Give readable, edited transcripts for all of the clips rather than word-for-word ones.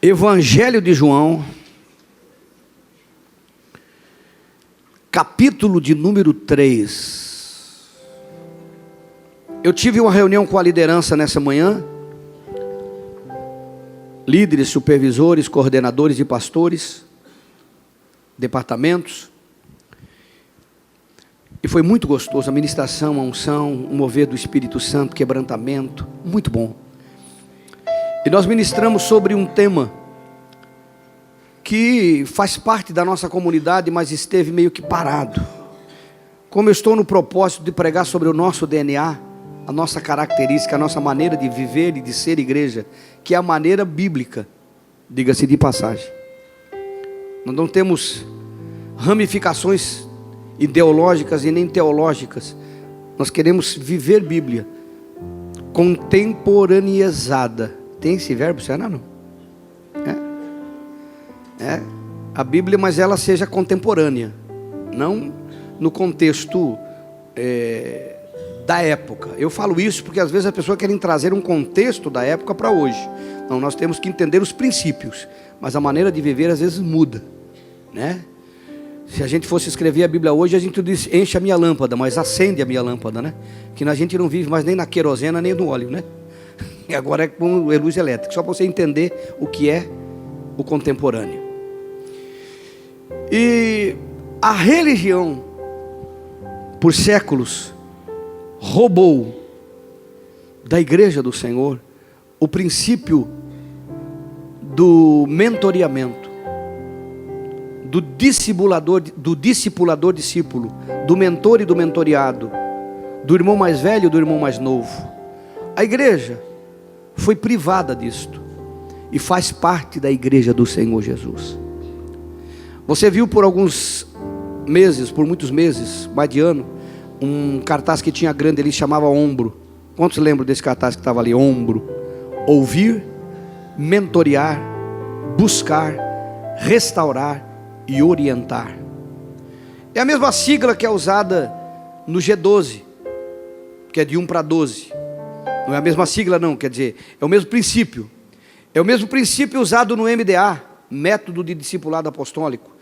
Evangelho de João, capítulo de número 3. Eu tive uma reunião com a liderança nessa manhã, líderes, supervisores, coordenadores e pastores, departamentos, e foi muito gostoso, a ministração, a unção, o mover do Espírito Santo, quebrantamento, muito bom. E nós ministramos sobre um tema que faz parte da nossa comunidade, mas esteve meio que parado. Como eu estou no propósito de pregar sobre o nosso DNA, a nossa característica, a nossa maneira de viver e de ser igreja, que é a maneira bíblica, diga-se de passagem. Nós não temos ramificações ideológicas e nem teológicas. Nós queremos viver Bíblia contemporaneizada. Tem esse verbo, será não? A Bíblia, mas ela seja contemporânea, não no contexto da época. Eu falo isso porque às vezes as pessoas querem trazer um contexto da época para hoje. Não, nós temos que entender os princípios, mas a maneira de viver às vezes muda, né? Se a gente fosse escrever a Bíblia hoje, a gente diz, enche a minha lâmpada, mas acende a minha lâmpada, né? Que a gente não vive mais nem na querosena, nem no óleo, né? E agora é com luz elétrica, só para você entender o que é o contemporâneo. E a religião, por séculos, roubou da igreja do Senhor o princípio do mentoreamento, do discipulador discípulo, do mentor e do mentoreado, do irmão mais velho e do irmão mais novo. A igreja foi privada disto e faz parte da igreja do Senhor Jesus. Você viu por alguns meses, por muitos meses, mais de ano, um cartaz que tinha grande ali, chamava Ombro. Quantos lembram desse cartaz que estava ali? Ombro. Ouvir, mentorear, buscar, restaurar e orientar. É a mesma sigla que é usada no G12, que é de 1 para 12. Não é a mesma sigla não, quer dizer, é o mesmo princípio. É o mesmo princípio usado no MDA, Método de Discipulado Apostólico.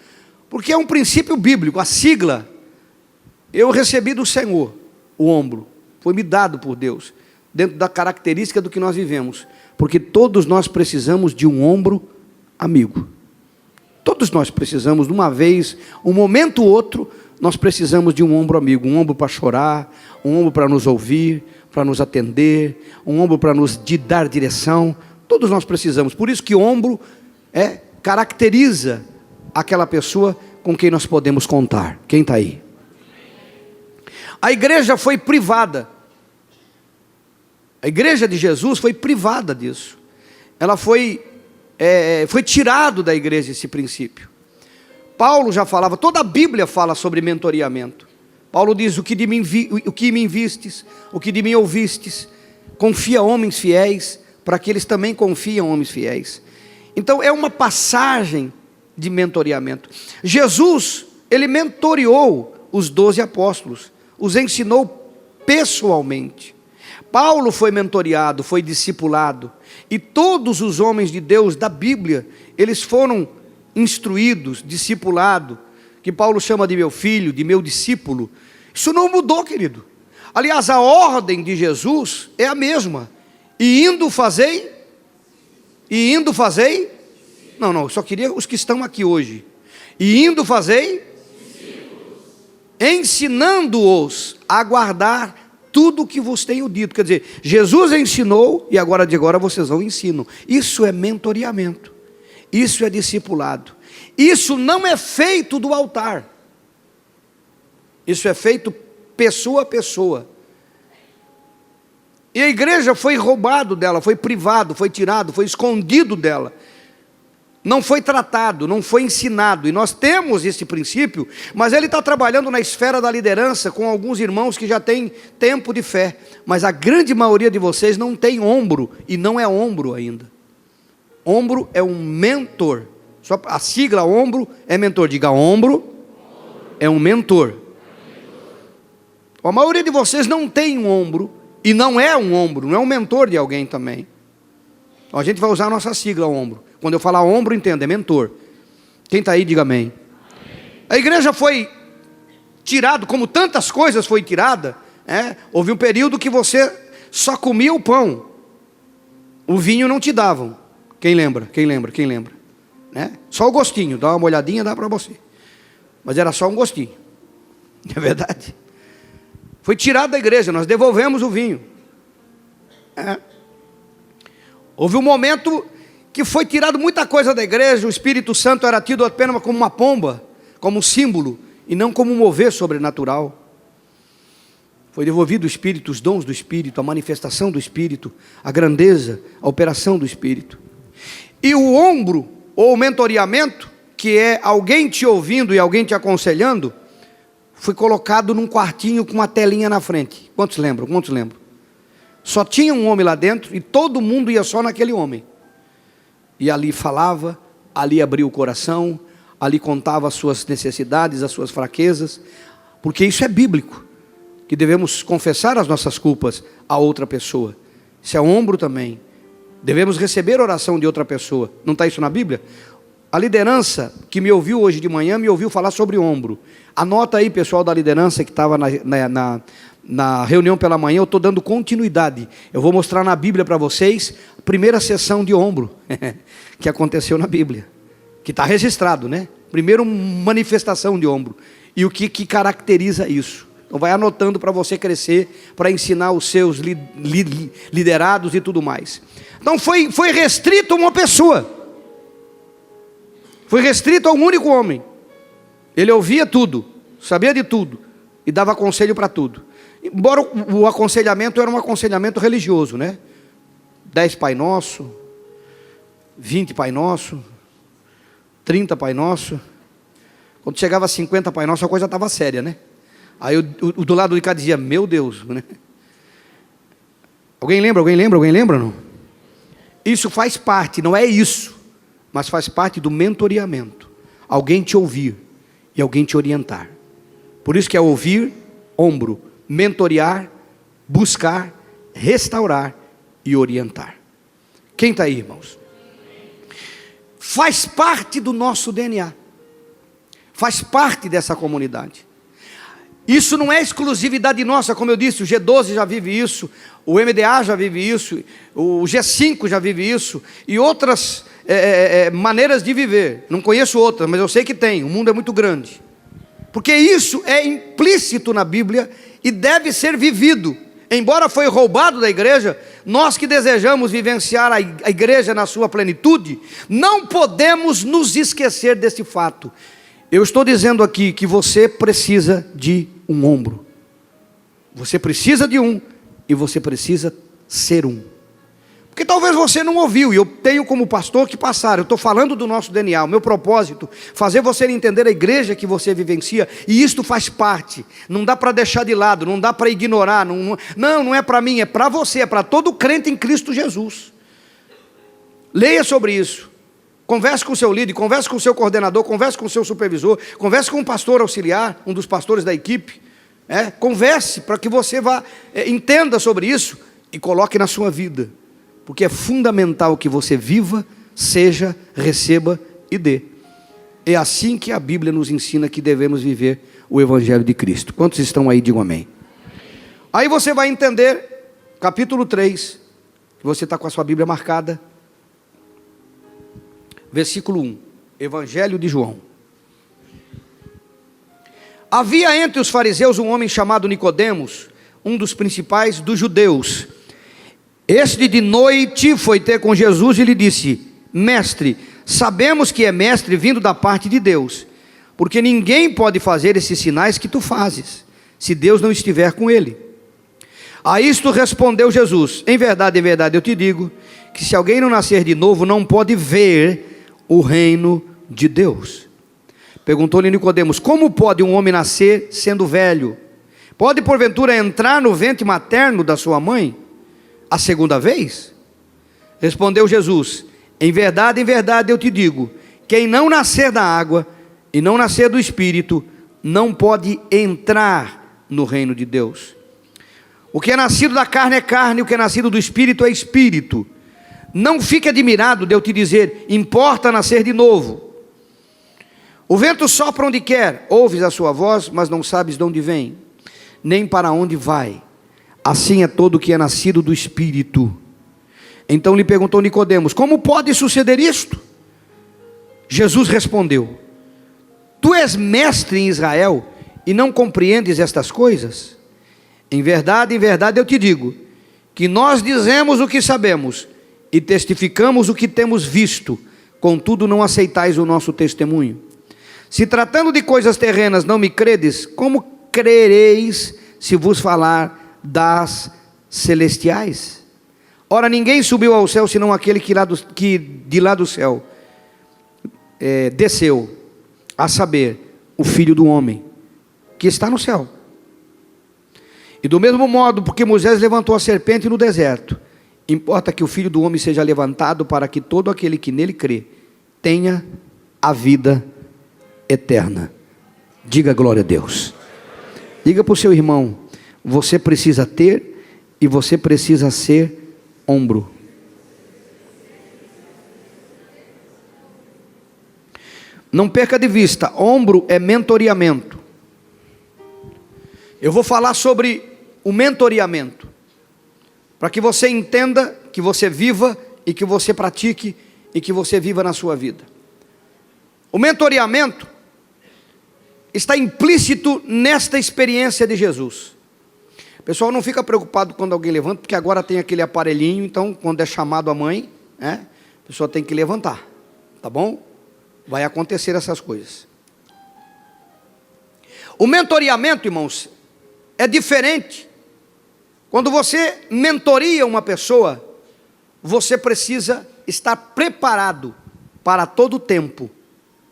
Porque é um princípio bíblico. A sigla, eu recebi do Senhor, o ombro. Foi me dado por Deus, dentro da característica do que nós vivemos. Porque todos nós precisamos de um ombro amigo. Todos nós precisamos, de uma vez, um momento ou outro, nós precisamos de um ombro amigo. Um ombro para chorar, um ombro para nos ouvir, para nos atender, um ombro para nos dar direção. Todos nós precisamos. Por isso que ombro caracteriza aquela pessoa com quem nós podemos contar. Quem está aí? A igreja foi privada. A igreja de Jesus foi privada disso. Ela foi tirado da igreja esse princípio. Paulo já falava, toda a Bíblia fala sobre mentoreamento. Paulo diz, o que me vistes, o que de mim ouvistes, confia a homens fiéis, para que eles também confiem a homens fiéis. Então é uma passagem de mentoreamento. Jesus, ele mentoreou os 12 apóstolos, os ensinou pessoalmente. Paulo foi mentoreado, foi discipulado, e todos os homens de Deus da Bíblia, eles foram instruídos, discipulados, que Paulo chama de meu filho, de meu discípulo. Isso não mudou, querido. Aliás, a ordem de Jesus é a mesma. E indo fazei. Não, eu só queria os que estão aqui hoje. E indo fazei, ensinando-os a guardar tudo o que vos tenho dito. Quer dizer, Jesus ensinou e agora de agora vocês vão ensinam. Isso é mentoreamento. Isso é discipulado. Isso não é feito do altar. Isso é feito pessoa a pessoa. E a igreja foi roubado dela, foi privado, foi tirado, foi escondido dela. Não foi tratado, não foi ensinado. E nós temos esse princípio, mas ele está trabalhando na esfera da liderança com alguns irmãos que já têm tempo de fé. Mas a grande maioria de vocês não tem ombro, e não é ombro ainda. Ombro é um mentor. Só a sigla ombro é mentor. Diga, ombro é um mentor. A maioria de vocês não tem um ombro, e não é um ombro, não é um mentor de alguém também. A gente vai usar a nossa sigla ombro. Quando eu falar ombro, entenda, é mentor. Quem está aí, diga amém. A igreja foi tirado, como tantas coisas foi tirada, houve um período que você só comia o pão, o vinho não te davam. Quem lembra? Só o gostinho, dá uma olhadinha, dá para você, mas era só um gostinho, não é verdade? Foi tirado da igreja, nós devolvemos o vinho. Houve um momento que foi tirado muita coisa da igreja. O Espírito Santo era tido apenas como uma pomba, como um símbolo, e não como um mover sobrenatural. Foi devolvido o Espírito, os dons do Espírito, a manifestação do Espírito, a grandeza, a operação do Espírito. E o ombro, ou o mentoreamento, que é alguém te ouvindo e alguém te aconselhando, foi colocado num quartinho com uma telinha na frente. Quantos lembram? Só tinha um homem lá dentro e todo mundo ia só naquele homem. E ali falava, ali abria o coração, ali contava as suas necessidades, as suas fraquezas, porque isso é bíblico, que devemos confessar as nossas culpas a outra pessoa. Isso é ombro também. Devemos receber oração de outra pessoa. Não está isso na Bíblia? A liderança que me ouviu hoje de manhã, me ouviu falar sobre ombro. Anota aí, pessoal da liderança que estava na reunião pela manhã, eu estou dando continuidade. Eu vou mostrar na Bíblia para vocês a primeira sessão de ombro que aconteceu na Bíblia, que está registrado, né? Primeiro manifestação de ombro. E o que caracteriza isso? Então vai anotando para você crescer, para ensinar os seus liderados e tudo mais. Então foi restrito a uma pessoa. Foi restrito a um único homem. Ele ouvia tudo, sabia de tudo e dava conselho para tudo. Embora o aconselhamento era um aconselhamento religioso, né? 10 Pai Nosso, 20 Pai Nosso, 30 Pai Nosso. Quando chegava a 50 Pai Nosso, a coisa estava séria, né? Aí o do lado de cá dizia, meu Deus, né? Alguém lembra não? Isso faz parte, não é isso, mas faz parte do mentoreamento. Alguém te ouvir e alguém te orientar. Por isso que é ouvir, ombro, mentorear, buscar, restaurar e orientar. Quem está aí, irmãos? Faz parte do nosso DNA. Faz parte dessa comunidade. Isso não é exclusividade nossa, como eu disse, o G12 já vive isso, o MDA já vive isso, o G5 já vive isso, e outras maneiras de viver. Não conheço outras, mas eu sei que tem, o mundo é muito grande. Porque isso é implícito na Bíblia e deve ser vivido. Embora foi roubado da igreja, nós que desejamos vivenciar a igreja na sua plenitude, não podemos nos esquecer desse fato. Eu estou dizendo aqui que você precisa de um ombro. Você precisa de um e você precisa ser um. Porque talvez você não ouviu, e eu tenho como pastor que passar, eu estou falando do nosso DNA, o meu propósito, fazer você entender a igreja que você vivencia, e isto faz parte, não dá para deixar de lado, não dá para ignorar, não é para mim, é para você, é para todo crente em Cristo Jesus. Leia sobre isso, converse com o seu líder, converse com o seu coordenador, converse com o seu supervisor, converse com um pastor auxiliar, um dos pastores da equipe, converse para que você entenda sobre isso e coloque na sua vida. Porque é fundamental que você viva, seja, receba e dê. É assim que a Bíblia nos ensina que devemos viver o Evangelho de Cristo. Quantos estão aí? Digam amém. Aí você vai entender, capítulo 3, você está com a sua Bíblia marcada, versículo 1, Evangelho de João. Havia entre os fariseus um homem chamado Nicodemos, um dos principais dos judeus. Este de noite foi ter com Jesus e lhe disse: Mestre, sabemos que é mestre vindo da parte de Deus, porque ninguém pode fazer esses sinais que tu fazes, se Deus não estiver com ele. A isto respondeu Jesus: em verdade, eu te digo, que se alguém não nascer de novo, não pode ver o reino de Deus. Perguntou-lhe Nicodemos: como pode um homem nascer sendo velho? Pode porventura entrar no ventre materno da sua mãe a segunda vez? Respondeu Jesus: em verdade eu te digo, quem não nascer da água e não nascer do Espírito, não pode entrar no reino de Deus. O que é nascido da carne é carne, o que é nascido do Espírito é Espírito. Não fique admirado de eu te dizer: importa nascer de novo. O vento sopra onde quer, ouves a sua voz, mas não sabes de onde vem, nem para onde vai. Assim é todo o que é nascido do Espírito. Então lhe perguntou Nicodemos: como pode suceder isto? Jesus respondeu: tu és mestre em Israel e não compreendes estas coisas? Em verdade eu te digo, que nós dizemos o que sabemos e testificamos o que temos visto, contudo não aceitais o nosso testemunho. Se tratando de coisas terrenas não me credes, como crereis se vos falar das celestiais? Ora, ninguém subiu ao céu senão aquele que de lá do céu desceu, a saber, o Filho do Homem, que está no céu. E do mesmo modo, porque Moisés levantou a serpente no deserto, importa que o Filho do Homem seja levantado, para que todo aquele que nele crê tenha a vida eterna. Diga glória a Deus. Diga para o seu irmão: você precisa ter e você precisa ser ombro. Não perca de vista, ombro é mentoreamento. Eu vou falar sobre o mentoreamento, para que você entenda, que você viva e que você pratique e que você viva na sua vida. O mentoreamento está implícito nesta experiência de Jesus. Pessoal, não fica preocupado quando alguém levanta, porque agora tem aquele aparelhinho, então quando é chamado a mãe, a pessoa tem que levantar, tá bom? Vai acontecer essas coisas. O mentoreamento, irmãos, é diferente. Quando você mentoria uma pessoa, você precisa estar preparado para todo o tempo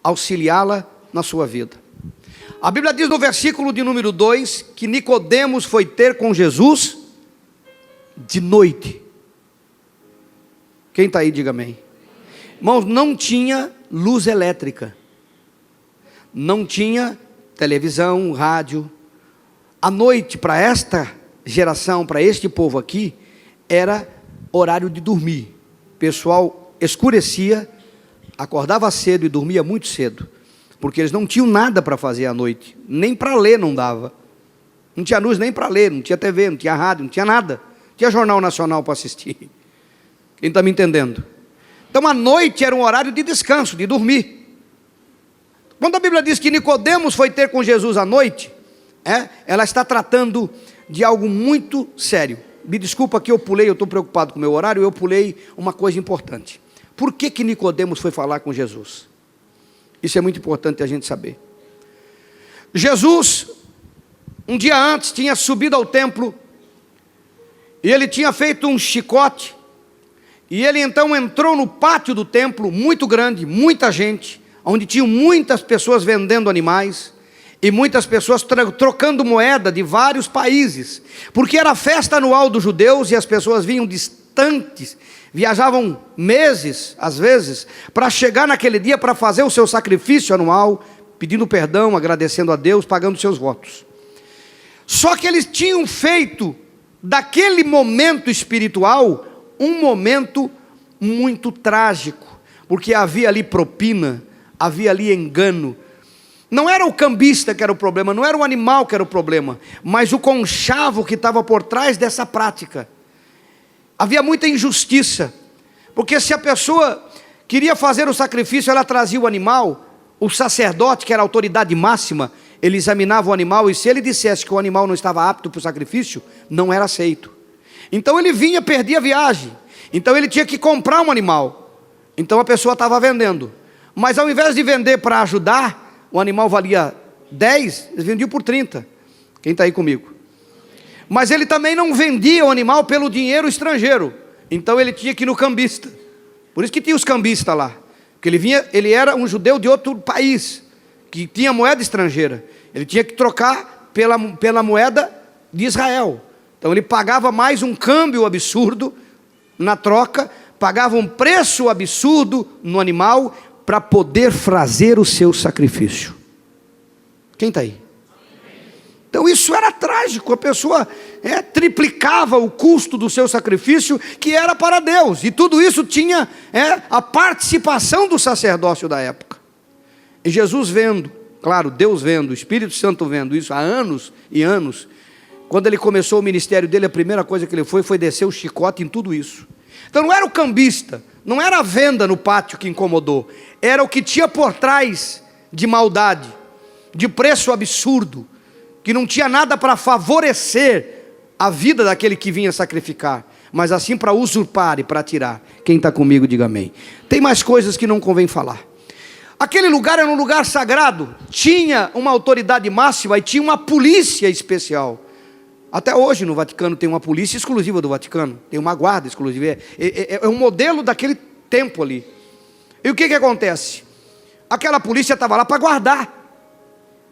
auxiliá-la na sua vida. A Bíblia diz no versículo de número 2 que Nicodemos foi ter com Jesus de noite. Quem está aí, diga amém. Irmãos, não tinha luz elétrica, não tinha televisão, rádio. À noite, para esta geração, para este povo aqui, era horário de dormir. O pessoal escurecia, acordava cedo e dormia muito cedo, porque eles não tinham nada para fazer à noite, nem para ler não dava. Não tinha luz nem para ler, não tinha TV, não tinha rádio, não tinha nada. Não tinha Jornal Nacional para assistir. Quem está me entendendo? Então a noite era um horário de descanso, de dormir. Quando a Bíblia diz que Nicodemos foi ter com Jesus à noite, ela está tratando de algo muito sério. Me desculpa que eu estou preocupado com o meu horário, eu pulei uma coisa importante. Por que Nicodemos foi falar com Jesus? Isso é muito importante a gente saber. Jesus, um dia antes, tinha subido ao templo, e ele tinha feito um chicote, e ele então entrou no pátio do templo, muito grande, muita gente, onde tinham muitas pessoas vendendo animais, e muitas pessoas trocando moeda de vários países, porque era a festa anual dos judeus, e as pessoas vinham distantes, viajavam meses, às vezes, para chegar naquele dia, para fazer o seu sacrifício anual, pedindo perdão, agradecendo a Deus, pagando seus votos. Só que eles tinham feito daquele momento espiritual um momento muito trágico, porque havia ali propina, havia ali engano. Não era o cambista que era o problema, não era o animal que era o problema, mas o conchavo que estava por trás dessa prática. Havia muita injustiça, porque se a pessoa queria fazer o sacrifício, ela trazia o animal, o sacerdote, que era a autoridade máxima, ele examinava o animal, e se ele dissesse que o animal não estava apto para o sacrifício, não era aceito. Então ele vinha, perdia a viagem, então ele tinha que comprar um animal, então a pessoa estava vendendo, mas ao invés de vender para ajudar, o animal valia 10, eles vendiam por 30, quem está aí comigo? Mas ele também não vendia o animal pelo dinheiro estrangeiro, então ele tinha que ir no cambista, por isso que tinha os cambistas lá, porque ele era um judeu de outro país, que tinha moeda estrangeira, ele tinha que trocar pela moeda de Israel, então ele pagava mais um câmbio absurdo na troca, pagava um preço absurdo no animal, para poder fazer o seu sacrifício. Quem está aí? Então isso era trágico, a pessoa triplicava o custo do seu sacrifício, que era para Deus, e tudo isso tinha a participação do sacerdócio da época. E Jesus vendo, claro, Deus vendo, o Espírito Santo vendo isso há anos e anos, quando ele começou o ministério dele, a primeira coisa que ele foi descer o chicote em tudo isso. Então não era o cambista, não era a venda no pátio que incomodou, era o que tinha por trás de maldade, de preço absurdo, que não tinha nada para favorecer a vida daquele que vinha sacrificar, mas assim para usurpar e para tirar. Quem está comigo, diga amém. Tem mais coisas que não convém falar. Aquele lugar era um lugar sagrado, tinha uma autoridade máxima e tinha uma polícia especial. Até hoje no Vaticano tem uma polícia exclusiva do Vaticano, tem uma guarda exclusiva, é um modelo daquele tempo ali. E o que acontece? Aquela polícia estava lá para guardar,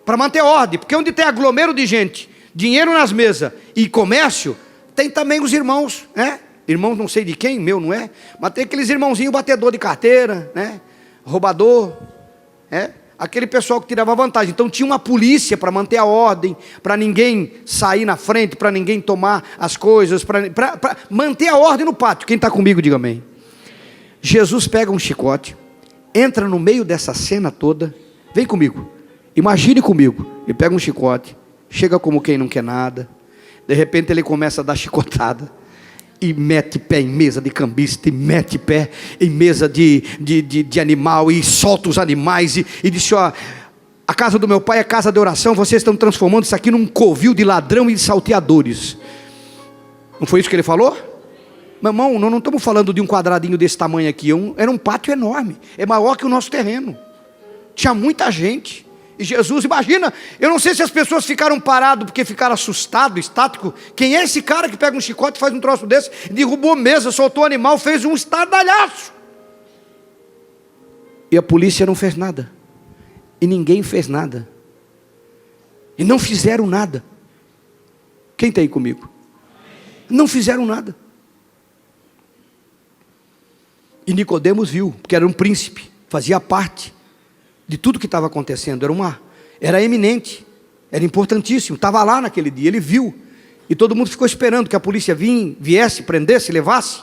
para manter ordem, porque onde tem aglomero de gente, dinheiro nas mesas e comércio, tem também os irmãos, irmãos não sei de quem, meu não é, mas tem aqueles irmãozinhos batedor de carteira, roubador, aquele pessoal que tirava vantagem. Então tinha uma polícia para manter a ordem, para ninguém sair na frente, para ninguém tomar as coisas, para manter a ordem no pátio. Quem está comigo, diga amém. Jesus pega um chicote, entra no meio dessa cena toda, vem comigo, imagine comigo, ele pega um chicote, chega como quem não quer nada, de repente ele começa a dar chicotada, e mete pé em mesa de cambista, e mete pé em mesa de animal, e solta os animais, e disse, ó, a casa do meu pai é casa de oração, vocês estão transformando isso aqui num covil de ladrão e de salteadores. Não foi isso que ele falou? Meu irmão, nós não estamos falando de um quadradinho desse tamanho aqui, era um pátio enorme, é maior que o nosso terreno, tinha muita gente. E Jesus, imagina, eu não sei se as pessoas ficaram paradas porque ficaram assustados, estáticos. Quem é esse cara que pega um chicote, faz um troço desse, derrubou mesa, soltou o animal, fez um estardalhaço? E a polícia não fez nada, e ninguém fez nada, e não fizeram nada. Quem está aí comigo? Não fizeram nada. E Nicodemos viu, porque era um príncipe, fazia parte de tudo que estava acontecendo, era eminente, era importantíssimo, estava lá naquele dia, ele viu, e todo mundo ficou esperando que a polícia viesse, prendesse, levasse.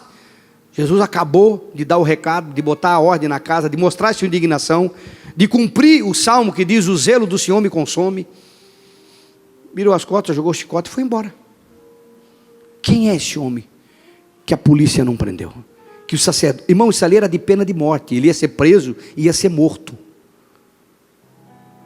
Jesus acabou de dar o recado, de botar a ordem na casa, de mostrar sua indignação, de cumprir o salmo que diz, o zelo do Senhor me consome, virou as costas, jogou o chicote e foi embora. Quem é esse homem que a polícia não prendeu? Que o sacerdote, irmão, isso ali era de pena de morte, ele ia ser preso e ia ser morto.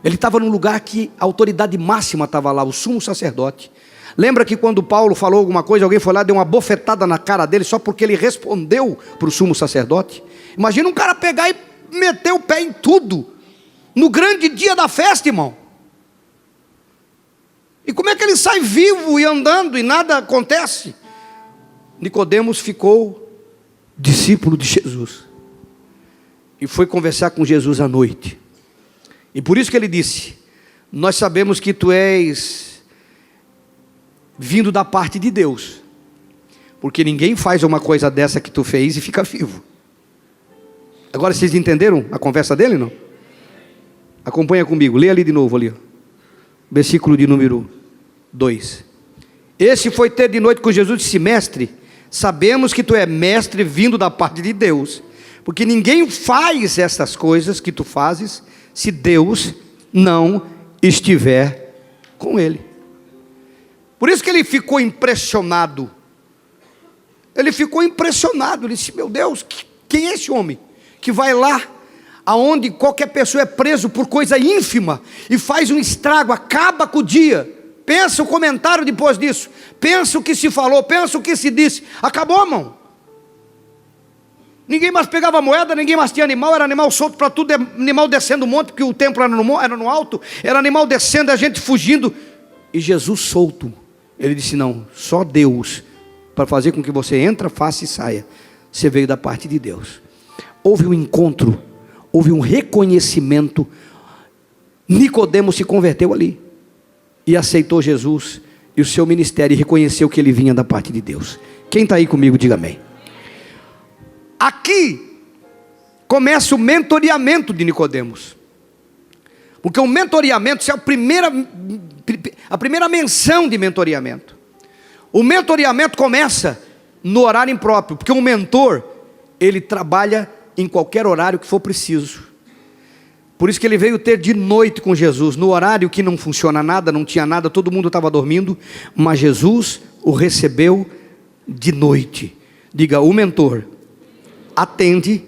Ele estava num lugar que a autoridade máxima estava lá, o sumo sacerdote. Lembra que quando Paulo falou alguma coisa, alguém foi lá, deu uma bofetada na cara dele, só porque ele respondeu para o sumo sacerdote? Imagina um cara pegar e meter o pé em tudo, no grande dia da festa, irmão. E como é que ele sai vivo e andando e nada acontece? Nicodemos ficou discípulo de Jesus, e foi conversar com Jesus à noite. E por isso que ele disse, nós sabemos que tu és vindo da parte de Deus, porque ninguém faz uma coisa dessa que tu fez e fica vivo. Agora vocês entenderam a conversa dele, não? Acompanha comigo, lê ali de novo, ali, versículo de número 2. Esse foi ter de noite com Jesus e disse, mestre, sabemos que tu és mestre vindo da parte de Deus, porque ninguém faz essas coisas que tu fazes, se Deus não estiver com ele. Por isso que ele ficou impressionado. Ele disse, meu Deus, quem é esse homem que vai lá, aonde qualquer pessoa é preso por coisa ínfima, e faz um estrago, acaba com o dia. Pensa o comentário depois disso, pensa o que se falou, pensa o que se disse, acabou, irmão. Ninguém mais pegava moeda, ninguém mais tinha animal, era animal solto para tudo, animal descendo o monte, porque o templo era no alto, era animal descendo, a gente fugindo, e Jesus solto. Ele disse, não, só Deus, para fazer com que você entre, faça e saia, você veio da parte de Deus. Houve um encontro, houve um reconhecimento, Nicodemos se converteu ali, e aceitou Jesus, e o seu ministério, e reconheceu que ele vinha da parte de Deus. Quem está aí comigo, diga amém. Aqui começa o mentoreamento de Nicodemos, Porque o mentoreamento, isso é a primeira menção de mentoreamento. O mentoreamento começa no horário impróprio, porque um mentor, ele trabalha em qualquer horário que for preciso. Por isso que ele veio ter de noite com Jesus, no horário que não funciona nada, não tinha nada, todo mundo estava dormindo, mas Jesus o recebeu de noite. Diga, o mentor atende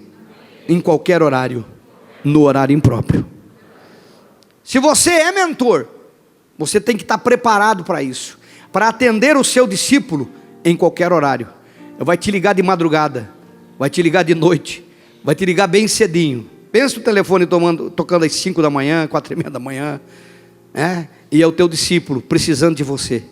em qualquer horário, no horário impróprio. Se você é mentor, você tem que estar preparado para isso, para atender o seu discípulo em qualquer horário. Vai te ligar de madrugada, vai te ligar de noite, vai te ligar bem cedinho. Pensa o telefone tocando às 5 da manhã, 4:30 da manhã, e é o teu discípulo precisando de você.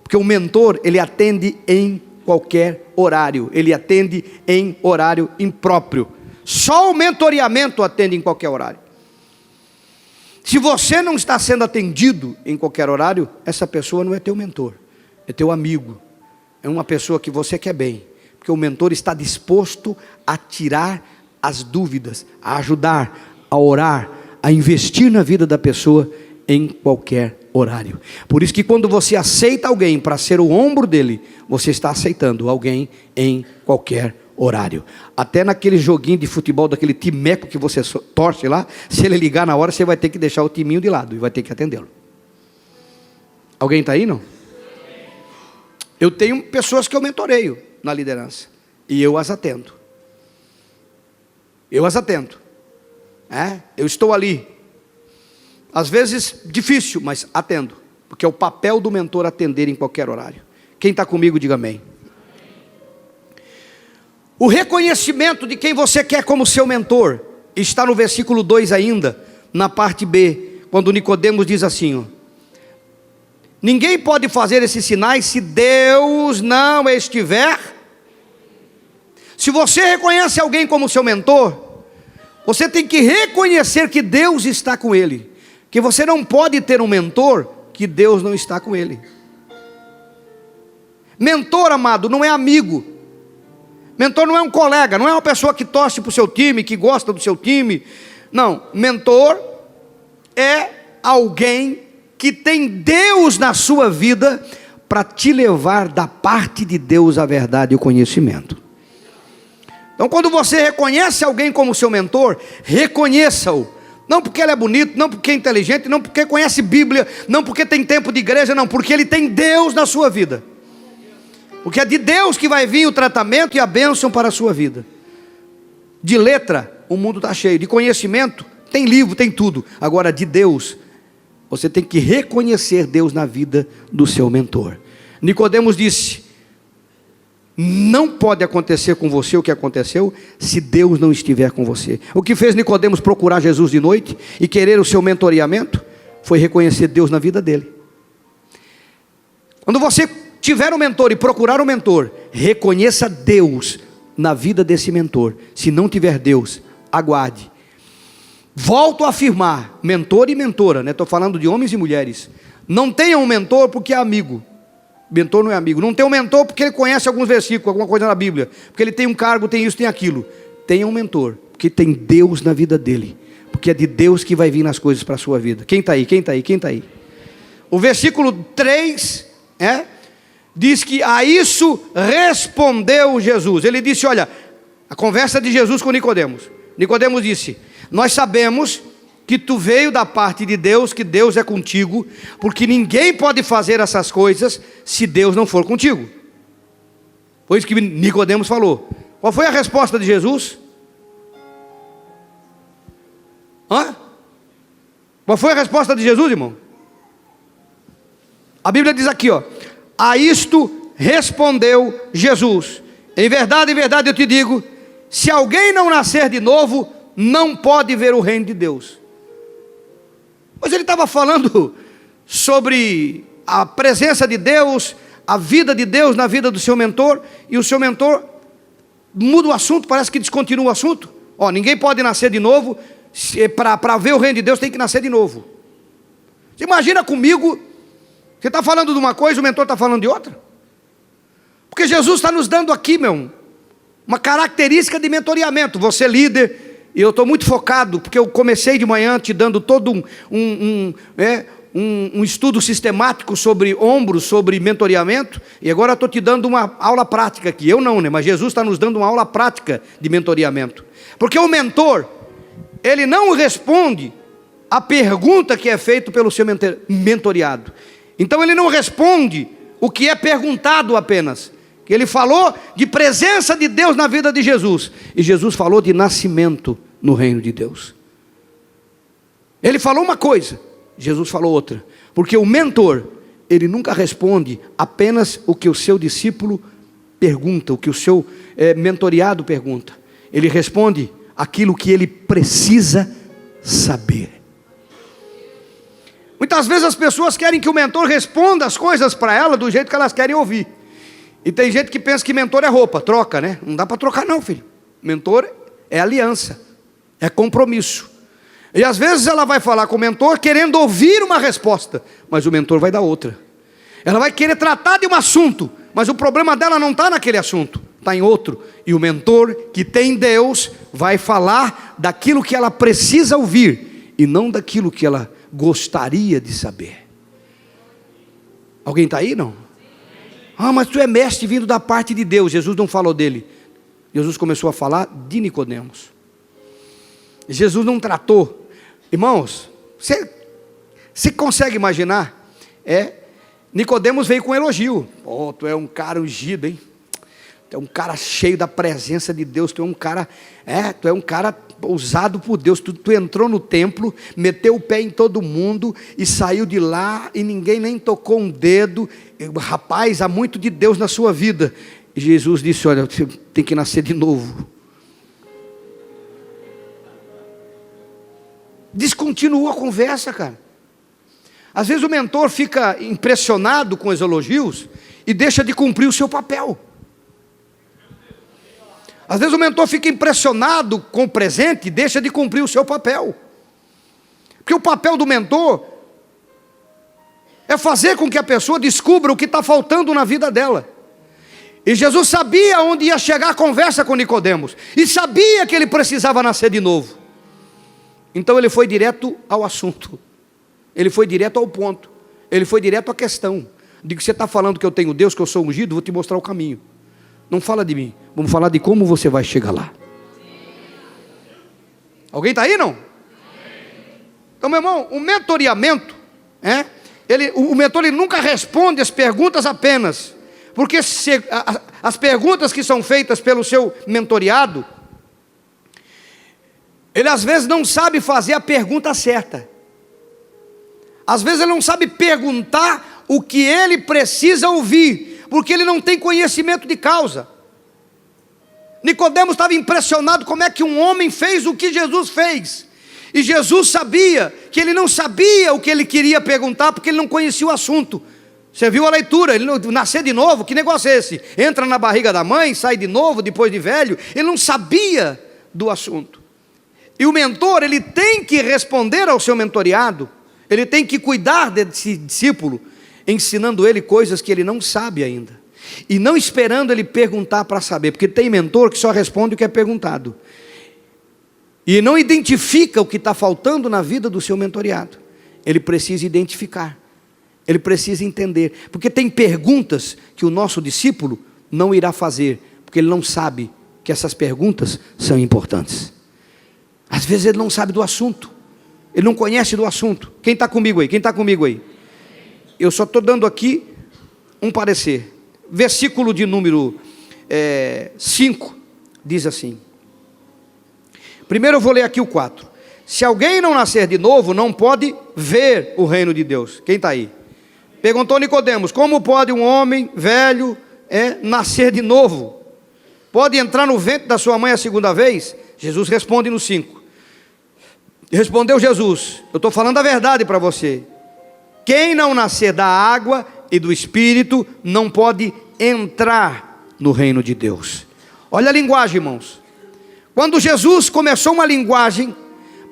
Porque o mentor, ele atende em qualquer horário, ele atende em horário impróprio. Só o mentoreamento atende em qualquer horário. Se você não está sendo atendido em qualquer horário, essa pessoa não é teu mentor, é teu amigo, é uma pessoa que você quer bem, porque o mentor está disposto a tirar as dúvidas, a ajudar, a orar, a investir na vida da pessoa em qualquer horário. Por isso que quando você aceita alguém para ser o ombro dele, você está aceitando alguém em qualquer horário. Até naquele joguinho de futebol, daquele timeco que você torce lá, se ele ligar na hora, você vai ter que deixar o timinho de lado e vai ter que atendê-lo. Alguém está aí, não? Eu tenho pessoas que eu mentoreio na liderança e eu as atendo. Eu estou ali. Às vezes difícil, mas atendo, porque é o papel do mentor atender em qualquer horário. Quem está comigo, diga amém. O reconhecimento de quem você quer como seu mentor está no versículo 2 ainda, na parte B, quando Nicodemos diz assim, ninguém pode fazer esses sinais se Deus não estiver. Se você reconhece alguém como seu mentor, você tem que reconhecer que Deus está com ele, que você não pode ter um mentor que Deus não está com ele. Mentor, amado, não é amigo. Mentor não é um colega, não é uma pessoa que torce para o seu time, que gosta do seu time. Não, mentor é alguém que tem Deus na sua vida para te levar da parte de Deus a verdade e o conhecimento. Então quando você reconhece alguém como seu mentor, reconheça-o. Não porque ele é bonito, não porque é inteligente, não porque conhece Bíblia, não porque tem tempo de igreja, não, porque ele tem Deus na sua vida. Porque é de Deus que vai vir o tratamento e a bênção para a sua vida. De letra, o mundo está cheio. De conhecimento, tem livro, tem tudo. Agora, de Deus, você tem que reconhecer Deus na vida do seu mentor. Nicodemos disse, não pode acontecer com você o que aconteceu se Deus não estiver com você. O que fez Nicodemos procurar Jesus de noite e querer o seu mentoreamento foi reconhecer Deus na vida dele. Quando você tiver um mentor e procurar um mentor, reconheça Deus na vida desse mentor. Se não tiver Deus, aguarde. Volto a afirmar, mentor e mentora, estou falando de homens e mulheres. Não tenha um mentor porque é amigo. Mentor não é amigo. Não tem um mentor porque ele conhece alguns versículos, alguma coisa na Bíblia, porque ele tem um cargo, tem isso, tem aquilo. Tenha um mentor porque tem Deus na vida dele, porque é de Deus que vai vir nas coisas para a sua vida. Quem está aí? Quem está aí? Quem está aí? O versículo 3 diz que a isso respondeu Jesus. Ele disse, olha, a conversa de Jesus com Nicodemos. Nicodemos disse, nós sabemos que tu veio da parte de Deus, que Deus é contigo, porque ninguém pode fazer essas coisas se Deus não for contigo. Foi isso que Nicodemos falou. Qual foi a resposta de Jesus? Qual foi a resposta de Jesus, irmão? A Bíblia diz aqui, a isto respondeu Jesus, em verdade eu te digo, se alguém não nascer de novo, não pode ver o reino de Deus. Mas ele estava falando sobre a presença de Deus, a vida de Deus na vida do seu mentor, e o seu mentor muda o assunto, parece que descontinua o assunto. Ninguém pode nascer de novo, para ver o reino de Deus tem que nascer de novo. Você imagina comigo, você está falando de uma coisa, o mentor está falando de outra? Porque Jesus está nos dando aqui, uma característica de mentoreamento. Você líder, E eu estou muito focado, porque eu comecei de manhã te dando todo um estudo sistemático sobre ombros, sobre mentoreamento, e agora estou te dando uma aula prática aqui. Eu não, né? Mas Jesus está nos dando uma aula prática de mentoreamento. Porque o mentor, ele não responde a pergunta que é feita pelo seu mentoreado. Então ele não responde o que é perguntado apenas. Que ele falou de presença de Deus na vida de Jesus, e Jesus falou de nascimento no reino de Deus. Ele falou uma coisa, Jesus falou outra. Porque o mentor, ele nunca responde apenas o que o seu discípulo pergunta, o que o seu mentoreado pergunta. Ele responde aquilo que ele precisa saber. Muitas vezes as pessoas querem que o mentor responda as coisas para ela do jeito que elas querem ouvir. E tem gente que pensa que mentor é roupa, troca, né? Não dá para trocar não, filho. Mentor é aliança, é compromisso. E às vezes ela vai falar com o mentor querendo ouvir uma resposta, mas o mentor vai dar outra. Ela vai querer tratar de um assunto, mas o problema dela não está naquele assunto, está em outro. E o mentor que tem Deus vai falar daquilo que ela precisa ouvir, e não daquilo que ela gostaria de saber. Alguém está aí, não? Ah, mas tu é mestre vindo da parte de Deus. Jesus não falou dele. Jesus começou a falar de Nicodemos. Jesus não tratou. Irmãos, você consegue imaginar? Nicodemos veio com elogio. Oh, tu é um cara ungido, hein? Tu é um cara cheio da presença de Deus. Tu é um cara usado por Deus. Tu entrou no templo, meteu o pé em todo mundo e saiu de lá e ninguém nem tocou um dedo. Rapaz, há muito de Deus na sua vida. E Jesus disse: olha, você tem que nascer de novo. Descontinuou a conversa, cara. Às vezes o mentor fica impressionado com os elogios e deixa de cumprir o seu papel. Às vezes o mentor fica impressionado com o presente e deixa de cumprir o seu papel. Porque o papel do mentor é fazer com que a pessoa descubra o que está faltando na vida dela. E Jesus sabia onde ia chegar a conversa com Nicodemos, e sabia que ele precisava nascer de novo. Então ele foi direto ao assunto, ele foi direto ao ponto, ele foi direto à questão. De que você está falando que eu tenho Deus, que eu sou ungido, vou te mostrar o caminho. Não fala de mim, vamos falar de como você vai chegar lá. Alguém está aí, não? Então, meu irmão, o mentoreamento, o mentor ele nunca responde as perguntas apenas, porque as perguntas que são feitas pelo seu mentoreado, ele às vezes não sabe fazer a pergunta certa. Às vezes ele não sabe perguntar o que ele precisa ouvir, porque ele não tem conhecimento de causa. Nicodemos estava impressionado como é que um homem fez o que Jesus fez. E Jesus sabia que ele não sabia o que ele queria perguntar, porque ele não conhecia o assunto. Você viu a leitura, ele nascer de novo, que negócio é esse? Entra na barriga da mãe, sai de novo depois de velho. Ele não sabia do assunto. E o mentor, ele tem que responder ao seu mentoreado, ele tem que cuidar desse discípulo, ensinando ele coisas que ele não sabe ainda, e não esperando ele perguntar para saber, porque tem mentor que só responde o que é perguntado, e não identifica o que está faltando na vida do seu mentoreado. Ele precisa identificar, ele precisa entender, porque tem perguntas que o nosso discípulo não irá fazer, porque ele não sabe que essas perguntas são importantes. Às vezes ele não sabe do assunto, ele não conhece do assunto. Quem está comigo aí? Quem está comigo aí? Eu só estou dando aqui um parecer. Versículo de número 5 diz assim. Primeiro eu vou ler aqui o 4. Se alguém não nascer de novo, não pode ver o reino de Deus. Quem está aí? Perguntou Nicodemos: como pode um homem velho nascer de novo? Pode entrar no ventre da sua mãe a segunda vez? Jesus responde no 5. Respondeu Jesus: eu estou falando a verdade para você. Quem não nascer da água e do Espírito não pode entrar no reino de Deus. Olha a linguagem, irmãos. Quando Jesus começou uma linguagem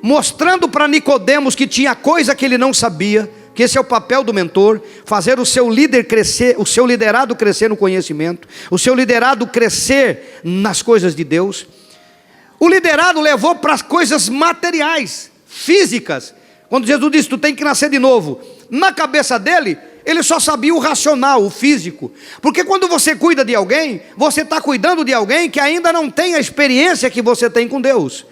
mostrando para Nicodemos que tinha coisa que ele não sabia, que esse é o papel do mentor, fazer o seu líder crescer, o seu liderado crescer no conhecimento, o seu liderado crescer nas coisas de Deus. O liderado levou para as coisas materiais, físicas. Quando Jesus disse, tu tem que nascer de novo, na cabeça dele, ele só sabia o racional, o físico. Porque quando você cuida de alguém, você está cuidando de alguém que ainda não tem a experiência que você tem com Deus.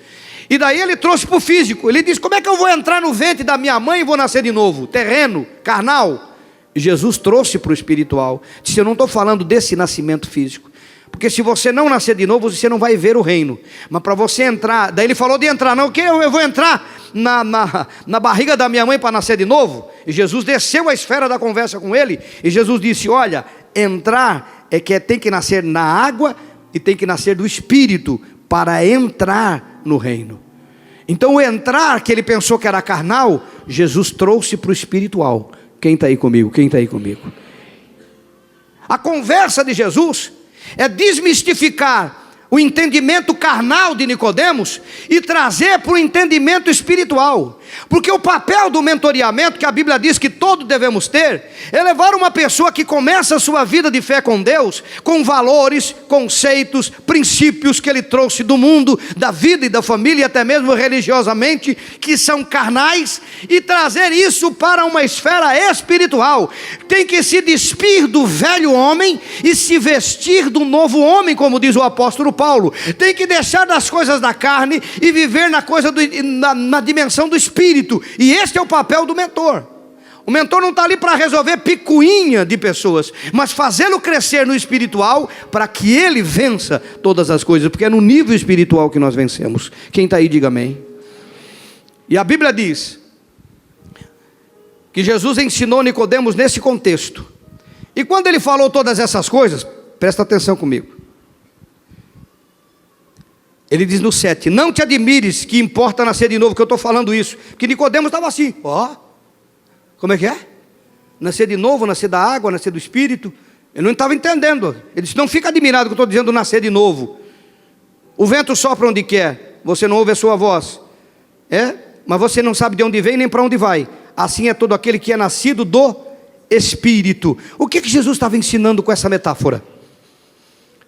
E daí ele trouxe para o físico. Ele disse, como é que eu vou entrar no ventre da minha mãe e vou nascer de novo? Terreno, carnal. E Jesus trouxe para o espiritual. Disse, eu não estou falando desse nascimento físico. Porque se você não nascer de novo, você não vai ver o reino. Mas para você entrar, daí ele falou de entrar, não, o que? Eu vou entrar na barriga da minha mãe para nascer de novo? E Jesus desceu a esfera da conversa com ele, e Jesus disse, olha, entrar é que tem que nascer na água, e tem que nascer do Espírito, para entrar no reino. Então o entrar, que ele pensou que era carnal, Jesus trouxe para o espiritual. Quem está aí comigo? Quem está aí comigo? A conversa de Jesus é desmistificar o entendimento carnal de Nicodemos e trazer para o entendimento espiritual. Porque o papel do mentoreamento, que a Bíblia diz que todos devemos ter, é levar uma pessoa que começa a sua vida de fé com Deus, com valores, conceitos, princípios que ele trouxe do mundo, da vida e da família, até mesmo religiosamente, que são carnais, e trazer isso para uma esfera espiritual. Tem que se despir do velho homem e se vestir do novo homem, como diz o apóstolo Paulo. Tem que deixar das coisas da carne e viver na dimensão do Espírito. E este é o papel do mentor. O mentor não está ali para resolver picuinha de pessoas, mas fazê-lo crescer no espiritual, para que ele vença todas as coisas, porque é no nível espiritual que nós vencemos. Quem está aí, diga amém. E a Bíblia diz que Jesus ensinou Nicodemos nesse contexto. E quando ele falou todas essas coisas, presta atenção comigo. Ele diz no 7, não te admires que importa nascer de novo, que eu estou falando isso. Porque Nicodemos estava assim, como é que é? Nascer de novo, nascer da água, nascer do Espírito. Ele não estava entendendo. Ele disse, não fica admirado que eu estou dizendo nascer de novo. O vento sopra onde quer, você não ouve a sua voz. Mas você não sabe de onde vem nem para onde vai. Assim é todo aquele que é nascido do Espírito. O que Jesus estava ensinando com essa metáfora?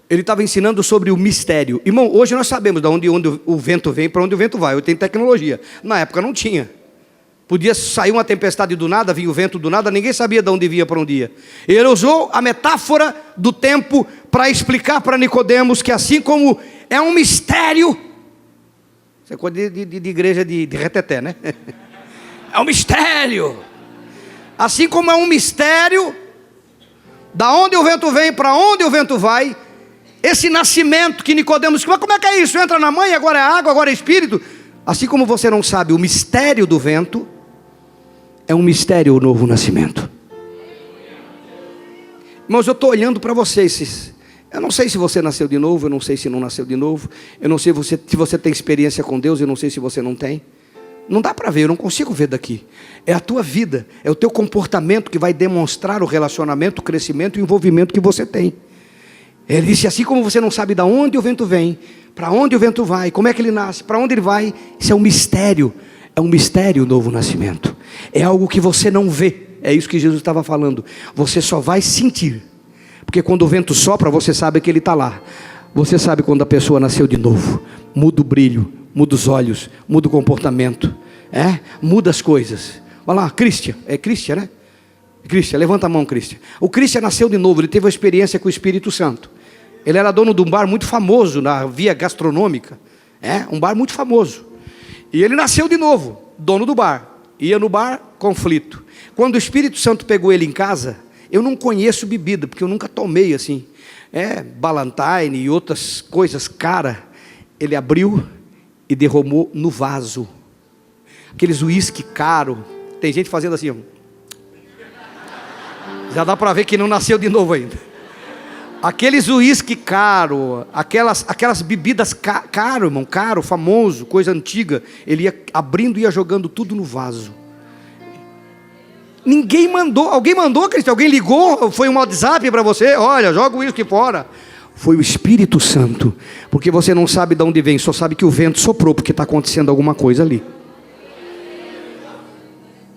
Ele estava ensinando sobre o mistério. Irmão, hoje nós sabemos de onde o vento vem, para onde o vento vai. Hoje tem tecnologia. Na época não tinha. Podia sair uma tempestade do nada, vinha o vento do nada, ninguém sabia de onde vinha para onde ia. Ele usou a metáfora do tempo para explicar para Nicodemos que assim como é um mistério, isso é coisa de igreja de reteté, né? É um mistério. Assim como é um mistério, da onde o vento vem, para onde o vento vai, esse nascimento que Nicodemos, mas como é que é isso? Entra na mãe, agora é água, agora é Espírito. Assim como você não sabe o mistério do vento, é um mistério o novo nascimento. Irmãos, eu estou olhando para vocês. Eu não sei se você nasceu de novo, eu não sei se não nasceu de novo. Eu não sei se você tem experiência com Deus, eu não sei se você não tem. Não dá para ver, eu não consigo ver daqui. É a tua vida, é o teu comportamento que vai demonstrar o relacionamento, o crescimento e o envolvimento que você tem. Ele disse, assim como você não sabe de onde o vento vem, para onde o vento vai, como é que ele nasce, para onde ele vai, isso é um mistério o novo nascimento. É algo que você não vê, é isso que Jesus estava falando. Você só vai sentir, porque quando o vento sopra, você sabe que ele está lá. Você sabe quando a pessoa nasceu de novo, muda o brilho, muda os olhos, muda o comportamento, muda as coisas. Olha lá, Cristian, é Cristian, né? Cristian, levanta a mão, Cristian. O Cristian nasceu de novo, ele teve uma experiência com o Espírito Santo. Ele era dono de um bar muito famoso na via gastronômica, um bar muito famoso. E ele nasceu de novo, dono do bar. Ia no bar, conflito. Quando o Espírito Santo pegou ele em casa, eu não conheço bebida, porque eu nunca tomei assim. Ballantine e outras coisas caras. Ele abriu e derramou no vaso. Aqueles uísque caro. Tem gente fazendo assim, ó. Já dá para ver que não nasceu de novo ainda. Aqueles uísque caro, aquelas bebidas caro, irmão, caro, famoso, coisa antiga. Ele ia abrindo e ia jogando tudo no vaso. Ninguém mandou. Alguém mandou, Cristian? Alguém ligou? Foi um WhatsApp para você? Olha, joga o uísque fora. Foi o Espírito Santo. Porque você não sabe de onde vem, só sabe que o vento soprou, porque está acontecendo alguma coisa ali.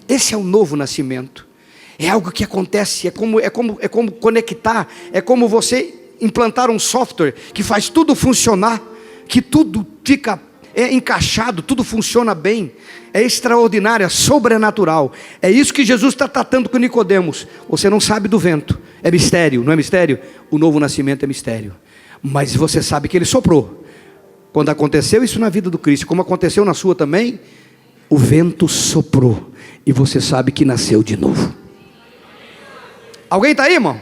Esse é o novo nascimento. É algo que acontece, é como conectar, é como você implantar um software que faz tudo funcionar, que tudo fica é encaixado, tudo funciona bem, é extraordinário, é sobrenatural. É isso que Jesus está tratando com Nicodemos. Você não sabe do vento, é mistério, não é mistério? O novo nascimento é mistério, mas você sabe que ele soprou. Quando aconteceu isso na vida do Cristo, como aconteceu na sua também, o vento soprou, e você sabe que nasceu de novo. Alguém está aí, irmão?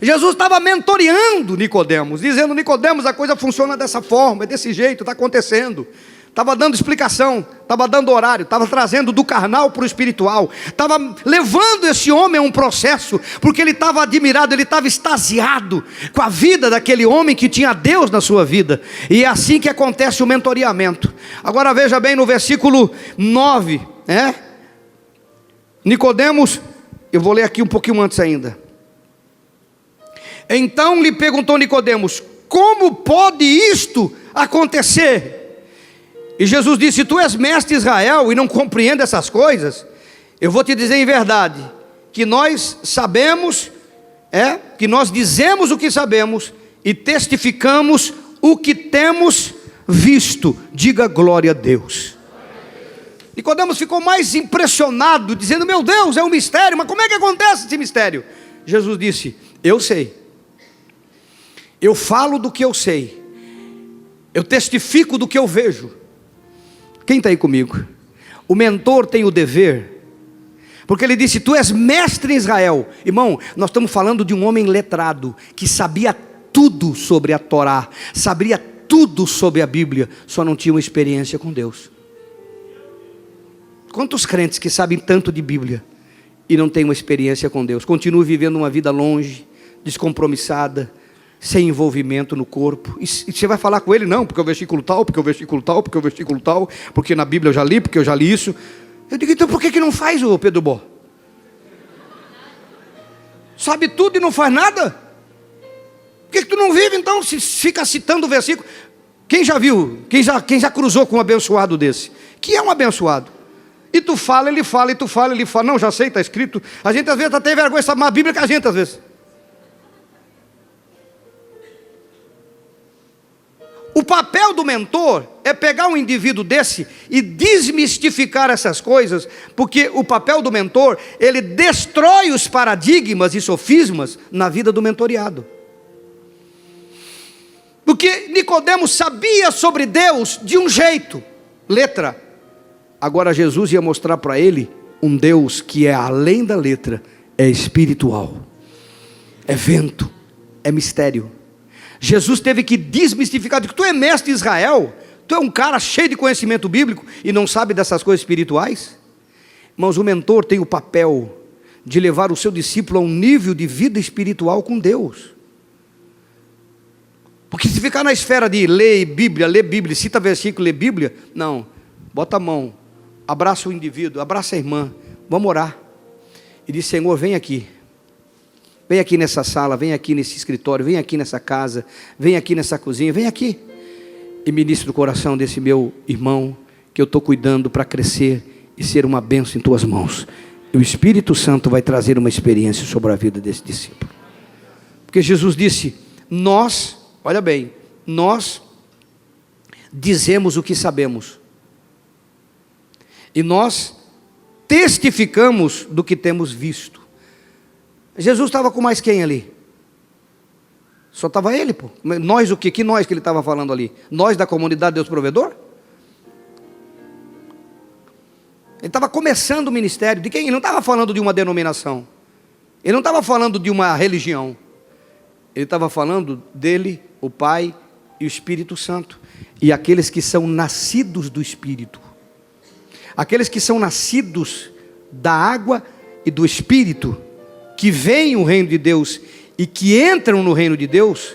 Jesus estava mentoreando Nicodemos, dizendo: Nicodemos, a coisa funciona dessa forma, é desse jeito, está acontecendo. Estava dando explicação, estava dando horário, estava trazendo do carnal para o espiritual, estava levando esse homem a um processo, porque ele estava admirado, ele estava extasiado com a vida daquele homem que tinha Deus na sua vida. E é assim que acontece o mentoreamento. Agora veja bem no versículo 9, Nicodemos, eu vou ler aqui um pouquinho antes ainda. Então lhe perguntou Nicodemos: como pode isto acontecer? E Jesus disse: tu és mestre de Israel e não compreende essas coisas? Eu vou te dizer em verdade, que nós sabemos, que nós dizemos o que sabemos e testificamos o que temos visto. Diga glória a Deus. Nicodemos ficou mais impressionado, dizendo: meu Deus, é um mistério, mas como é que acontece esse mistério? Jesus disse: eu sei, eu falo do que eu sei, eu testifico do que eu vejo. Quem está aí comigo? O mentor tem o dever, porque ele disse: tu és mestre em Israel. Irmão, nós estamos falando de um homem letrado, que sabia tudo sobre a Torá, sabia tudo sobre a Bíblia, só não tinha uma experiência com Deus. Quantos crentes que sabem tanto de Bíblia e não têm uma experiência com Deus, continuam vivendo uma vida longe, descompromissada, sem envolvimento no corpo? E você vai falar com ele: não, porque o versículo tal, porque o versículo tal, porque o versículo tal, porque na Bíblia eu já li, porque eu já li isso. Eu digo: então por que não faz, o Pedro Bó? Sabe tudo e não faz nada? Por que tu não vive então, se fica citando o versículo? Quem já viu, quem já cruzou com um abençoado desse? Que é um abençoado. E tu fala, ele fala, e tu fala, ele fala: não, já sei, está escrito. A gente às vezes até tem vergonha de saber a Bíblia que a gente às vezes. O papel do mentor é pegar um indivíduo desse e desmistificar essas coisas, porque o papel do mentor, ele destrói os paradigmas e sofismas na vida do mentoreado. Porque Nicodemos sabia sobre Deus de um jeito, letra. Agora Jesus ia mostrar para ele um Deus que é além da letra, é espiritual, é vento, é mistério. Jesus teve que desmistificar: que tu é mestre de Israel, tu é um cara cheio de conhecimento bíblico e não sabe dessas coisas espirituais? Irmãos, o mentor tem o papel de levar o seu discípulo a um nível de vida espiritual com Deus. Porque se ficar na esfera de ler Bíblia, cita versículo, ler Bíblia, não, bota a mão, abraça o indivíduo, abraça a irmã, vamos orar, e diz: Senhor, vem aqui nessa sala, vem aqui nesse escritório, vem aqui nessa casa, vem aqui nessa cozinha, vem aqui, e ministra o coração desse meu irmão, que eu estou cuidando para crescer e ser uma bênção em tuas mãos. E o Espírito Santo vai trazer uma experiência sobre a vida desse discípulo. Porque Jesus disse: nós, olha bem, nós dizemos o que sabemos, e nós testificamos do que temos visto. Jesus estava com mais quem ali? Só estava ele, pô. Nós o quê? Que nós que ele estava falando ali? Nós da comunidade Deus Provedor? Ele estava começando o ministério. De quem? Ele não estava falando de uma denominação. Ele não estava falando de uma religião. Ele estava falando dele, o Pai e o Espírito Santo. E aqueles que são nascidos do Espírito. Aqueles que são nascidos da água e do Espírito, que veem o reino de Deus e que entram no reino de Deus,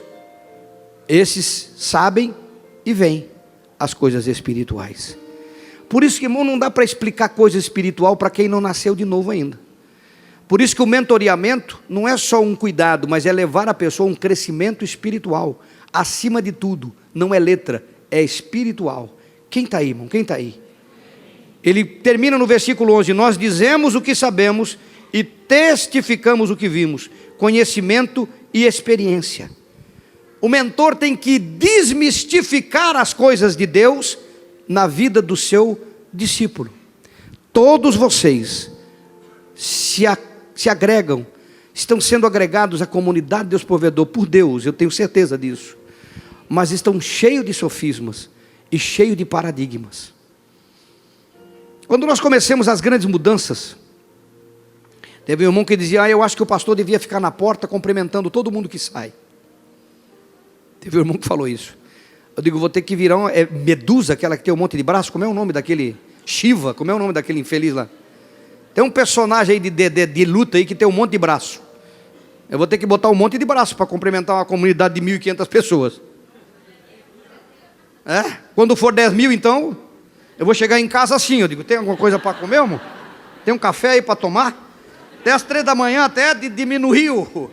esses sabem e veem as coisas espirituais. Por isso que, irmão, não dá para explicar coisa espiritual para quem não nasceu de novo ainda. Por isso que o mentoreamento não é só um cuidado, mas é levar a pessoa a um crescimento espiritual. Acima de tudo, não é letra, é espiritual. Quem está aí, irmão? Quem está aí? Ele termina no versículo 11: nós dizemos o que sabemos e testificamos o que vimos, conhecimento e experiência. O mentor tem que desmistificar as coisas de Deus na vida do seu discípulo. Todos vocês se agregam, estão sendo agregados à comunidade de Deus Provedor por Deus, eu tenho certeza disso. Mas estão cheios de sofismas e cheios de paradigmas. Quando nós começamos as grandes mudanças, teve um irmão que dizia: eu acho que o pastor devia ficar na porta cumprimentando todo mundo que sai. Teve um irmão que falou isso. Eu digo: vou ter que virar Medusa, aquela que tem um monte de braço. Como é o nome daquele? Shiva, como é o nome daquele infeliz lá? Tem um personagem aí de luta aí que tem um monte de braço. Eu vou ter que botar um monte de braço para cumprimentar uma comunidade de 1.500 pessoas. Quando for 10.000, então, eu vou chegar em casa assim. Eu digo: tem alguma coisa para comer, irmão? Tem um café aí para tomar? Até as 3 da manhã, até diminuir o...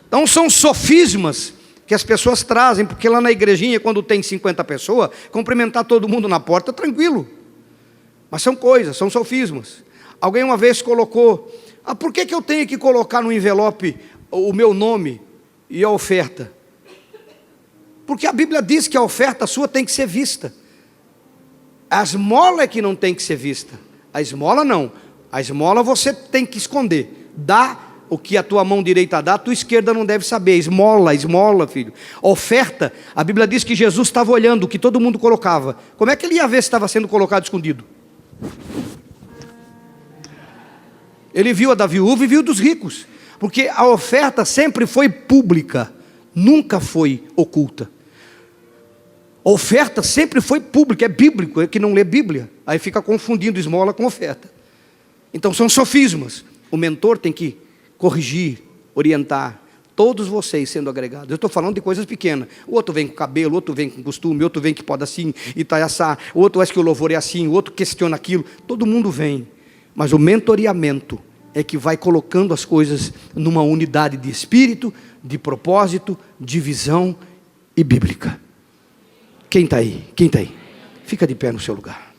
Então são sofismas que as pessoas trazem, porque lá na igrejinha, quando tem 50 pessoas, cumprimentar todo mundo na porta, tranquilo. Mas são coisas, são sofismas. Alguém uma vez colocou: por que eu tenho que colocar no envelope o meu nome e a oferta? Porque a Bíblia diz que a oferta sua tem que ser vista. A esmola é que não tem que ser vista. A esmola não. A esmola você tem que esconder. Dá o que a tua mão direita dá, a tua esquerda não deve saber. Esmola, esmola, filho. Oferta, a Bíblia diz que Jesus estava olhando o que todo mundo colocava. Como é que ele ia ver se estava sendo colocado escondido? Ele viu a da viúva e viu dos ricos. Porque a oferta sempre foi pública, nunca foi oculta. A oferta sempre foi pública, é bíblico. É que não lê Bíblia, aí fica confundindo esmola com oferta. Então são sofismas. O mentor tem que corrigir, orientar. Todos vocês sendo agregados. Eu estou falando de coisas pequenas. O outro vem com cabelo, o outro vem com costume, o outro vem que pode assim e tá assar, o outro acha que o louvor é assim, o outro questiona aquilo. Todo mundo vem. Mas o mentoreamento é que vai colocando as coisas numa unidade de espírito, de propósito, de visão e bíblica. Quem está aí? Quem está aí? Fica de pé no seu lugar.